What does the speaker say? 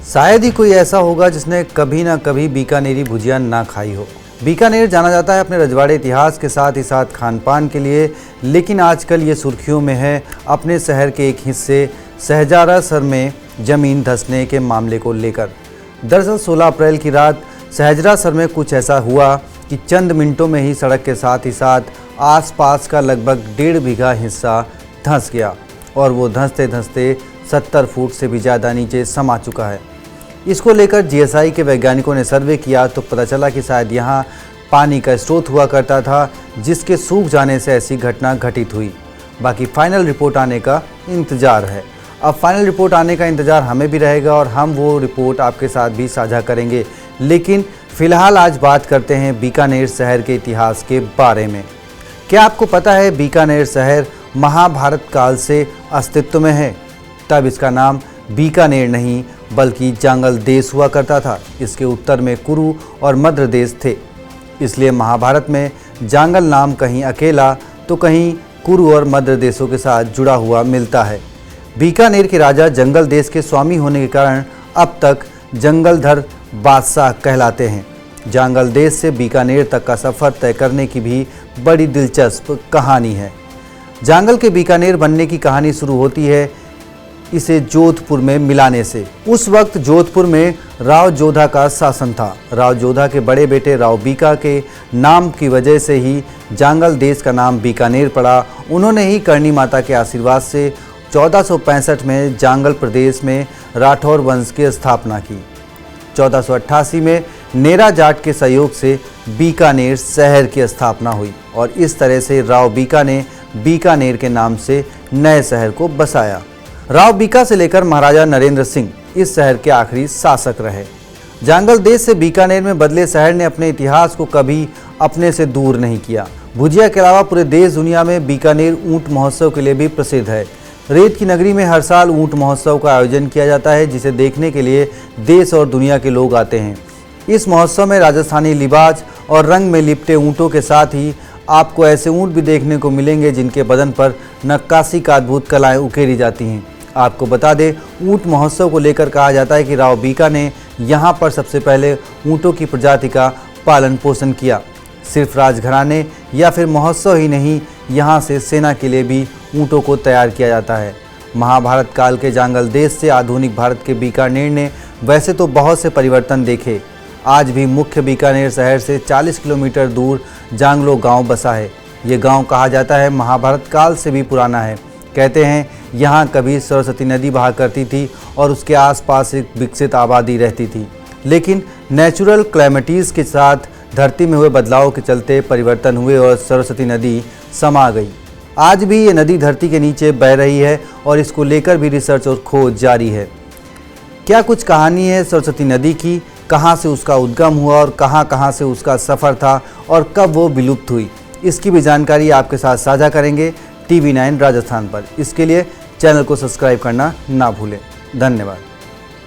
शायद ही कोई ऐसा होगा जिसने कभी ना कभी बीकानेरी भुजिया ना खाई हो। बीकानेर जाना जाता है अपने रजवाड़े इतिहास के साथ ही साथ खान पान के लिए, लेकिन आजकल ये सुर्खियों में है अपने शहर के एक हिस्से सहजरासर में ज़मीन धंसने के मामले को लेकर। दरअसल 16 अप्रैल की रात सहजरासर में कुछ ऐसा हुआ कि चंद मिनटों में ही सड़क के साथ ही साथ आसपास का लगभग 1.5 बीघा हिस्सा धंस गया और वो धंसते धंसते 70 फुट से भी ज़्यादा नीचे समा चुका है। इसको लेकर जीएसआई के वैज्ञानिकों ने सर्वे किया तो पता चला कि शायद यहाँ पानी का स्रोत हुआ करता था, जिसके सूख जाने से ऐसी घटना घटित हुई। बाकी फाइनल रिपोर्ट आने का इंतज़ार है। अब फाइनल रिपोर्ट आने का इंतज़ार हमें भी रहेगा और हम वो रिपोर्ट आपके साथ भी साझा करेंगे, लेकिन फ़िलहाल आज बात करते हैं बीकानेर शहर के इतिहास के बारे में। क्या आपको पता है बीकानेर शहर महाभारत काल से अस्तित्व में है? तब इसका नाम बीकानेर नहीं बल्कि जांगल देश हुआ करता था। इसके उत्तर में कुरु और मद्र देश थे, इसलिए महाभारत में जांगल नाम कहीं अकेला तो कहीं कुरु और मद्र देशों के साथ जुड़ा हुआ मिलता है। बीकानेर के राजा जंगल देश के स्वामी होने के कारण अब तक जंगलधर बादशाह कहलाते हैं। जांगल देश से बीकानेर तक का सफ़र तय करने की भी बड़ी दिलचस्प कहानी है। जांगल के बीकानेर बनने की कहानी शुरू होती है इसे जोधपुर में मिलाने से। उस वक्त जोधपुर में राव जोधा का शासन था। राव जोधा के बड़े बेटे राव बीका के नाम की वजह से ही जांगल देश का नाम बीकानेर पड़ा। उन्होंने ही करणी माता के आशीर्वाद से 1465 में जांगल प्रदेश में राठौर वंश की स्थापना की। 1488 में नेरा जाट के सहयोग से बीकानेर शहर की स्थापना हुई और इस तरह से राव बीका ने बीकानेर के नाम से नए शहर को बसाया। राव बीका से लेकर महाराजा नरेंद्र सिंह इस शहर के आखिरी शासक रहे। जांगल देश से बीकानेर में बदले शहर ने अपने इतिहास को कभी अपने से दूर नहीं किया। भुजिया के अलावा पूरे देश दुनिया में बीकानेर ऊंट महोत्सव के लिए भी प्रसिद्ध है। रेत की नगरी में हर साल ऊंट महोत्सव का आयोजन किया जाता है, जिसे देखने के लिए देश और दुनिया के लोग आते हैं। इस महोत्सव में राजस्थानी लिबास और रंग में लिपटे ऊँटों के साथ ही आपको ऐसे ऊँट भी देखने को मिलेंगे जिनके बदन पर नक्काशी का अद्भुत कलाएँ उकेरी जाती हैं। आपको बता दें, ऊँट महोत्सव को लेकर कहा जाता है कि राव बीका ने यहाँ पर सबसे पहले ऊँटों की प्रजाति का पालन पोषण किया। सिर्फ राजघराने या फिर महोत्सव ही नहीं, यहाँ से सेना के लिए भी ऊँटों को तैयार किया जाता है। महाभारत काल के जांगल देश से आधुनिक भारत के बीकानेर ने वैसे तो बहुत से परिवर्तन देखे। आज भी मुख्य बीकानेर शहर से 40 किलोमीटर दूर जांगलो गाँव बसा है। ये गाँव कहा जाता है महाभारत काल से भी पुराना है। कहते हैं यहाँ कभी सरस्वती नदी बहा करती थी और उसके आसपास एक विकसित आबादी रहती थी, लेकिन नेचुरल क्लाइमेटीज़ के साथ धरती में हुए बदलाव के चलते परिवर्तन हुए और सरस्वती नदी समा गई। आज भी ये नदी धरती के नीचे बह रही है और इसको लेकर भी रिसर्च और खोज जारी है। क्या कुछ कहानी है सरस्वती नदी की, कहाँ से उसका उद्गम हुआ और कहाँ से उसका सफ़र था और कब वो विलुप्त हुई, इसकी भी जानकारी आपके साथ साझा करेंगे TV9 राजस्थान पर। इसके लिए चैनल को सब्सक्राइब करना ना भूलें। धन्यवाद।